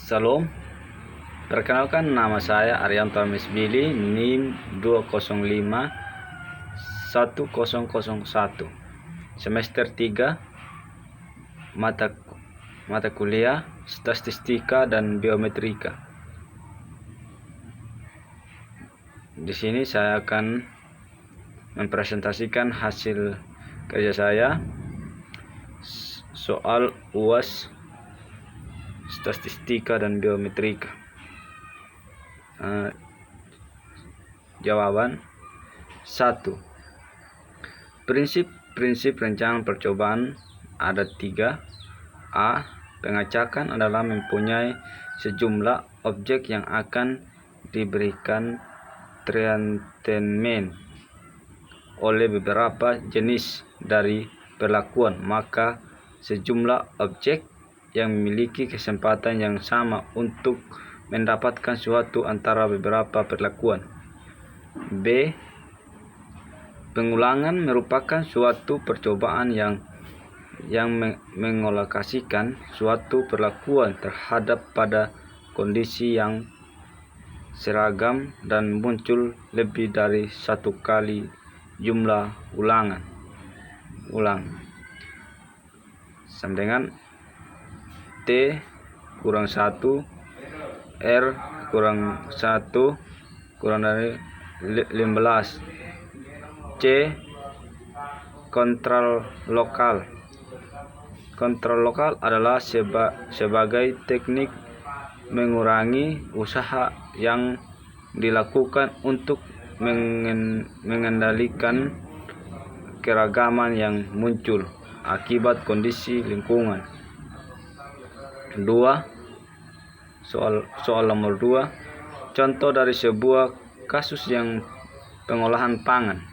Salam, perkenalkan nama saya Arianto Mesbili, NIM 2051001, semester 3, mata kuliah Statistika dan Biometrika. Di sini saya akan mempresentasikan hasil kerja saya, soal UAS Statistika dan Biometrika. Jawaban 1. Prinsip rancangan percobaan ada 3. A. Pengacakan adalah mempunyai sejumlah objek yang akan diberikan treatment oleh beberapa jenis dari perlakuan, maka sejumlah objek yang memiliki kesempatan yang sama untuk mendapatkan suatu antara beberapa perlakuan. B. Pengulangan merupakan suatu percobaan yang mengalokasikan suatu perlakuan terhadap pada kondisi yang seragam dan muncul lebih dari satu kali jumlah ulang. Sama dengan T kurang 1 R kurang 1 kurang dari 15. C. Kontrol lokal. Kontrol lokal adalah sebagai teknik mengurangi usaha yang dilakukan untuk mengendalikan keragaman yang muncul akibat kondisi lingkungan. 2. Soal nomor 2. Contoh dari sebuah kasus yang pengolahan pangan.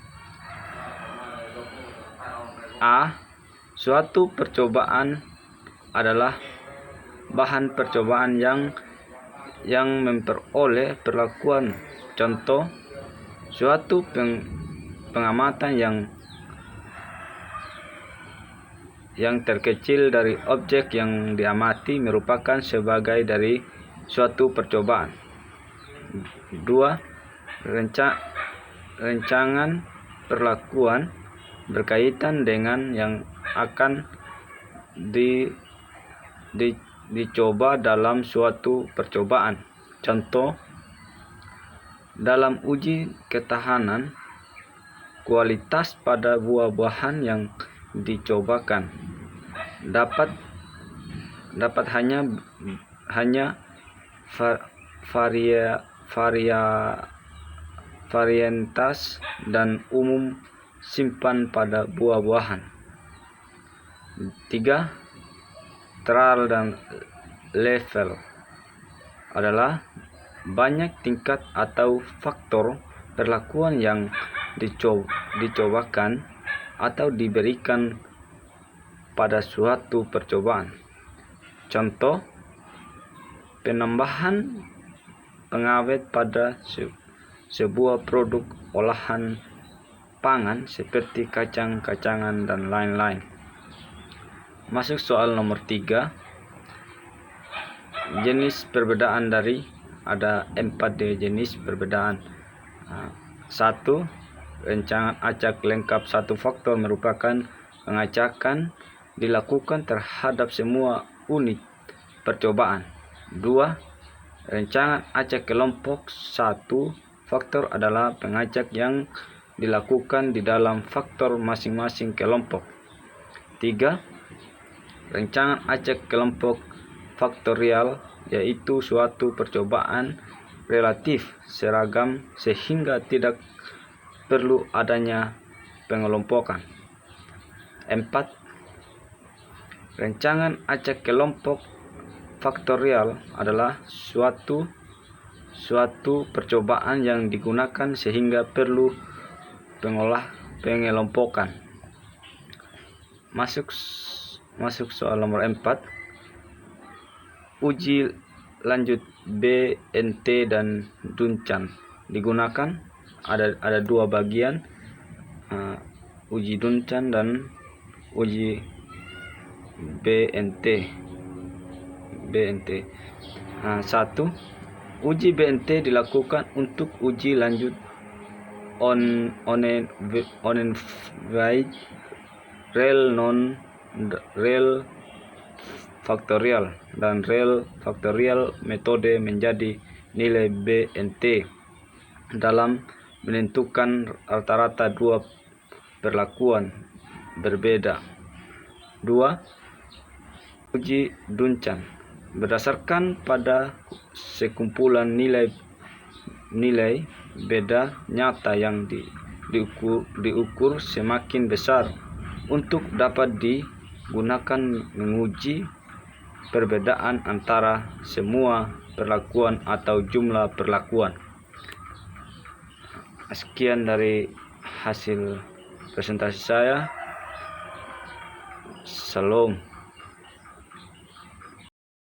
A. Suatu percobaan adalah bahan percobaan yang memperoleh perlakuan. Contoh, suatu pengamatan yang terkecil dari objek yang diamati merupakan sebagai dari suatu percobaan. 2. Rancangan perlakuan berkaitan dengan yang akan dicoba dalam suatu percobaan. Contoh, dalam uji ketahanan kualitas pada buah-buahan yang dicobakan dapat hanya varietas dan umum simpan pada buah-buahan. 3. Trial dan level adalah banyak tingkat atau faktor perlakuan yang dicobakan atau diberikan pada suatu percobaan. Contoh, penambahan pengawet pada sebuah produk olahan pangan seperti kacang-kacangan dan lain-lain. Masuk soal nomor 3. Jenis perbedaan dari ada 4 jenis perbedaan. 1. Rancangan acak lengkap satu faktor merupakan pengacakan dilakukan terhadap semua unit percobaan. 2. Rancangan acak kelompok satu faktor adalah pengacak yang dilakukan di dalam faktor masing-masing kelompok. 3. Rancangan acak kelompok faktorial yaitu suatu percobaan relatif seragam sehingga tidak perlu adanya pengelompokan. 4. Rancangan acak kelompok faktorial adalah suatu percobaan yang digunakan sehingga perlu pengelompokan. Masuk soal nomor 4. Uji lanjut BNT dan Duncan digunakan. Ada 2 bagian, uji Duncan dan uji BNT. BNT. 1. Uji BNT dilakukan untuk uji lanjut onenweight real non-real faktorial dan real faktorial metode menjadi nilai BNT dalam menentukan rata-rata dua perlakuan berbeda. 2. Uji Duncan berdasarkan pada sekumpulan nilai beda nyata yang diukur semakin besar untuk dapat digunakan menguji perbedaan antara semua perlakuan atau jumlah perlakuan. Sekian dari hasil presentasi saya. Salam.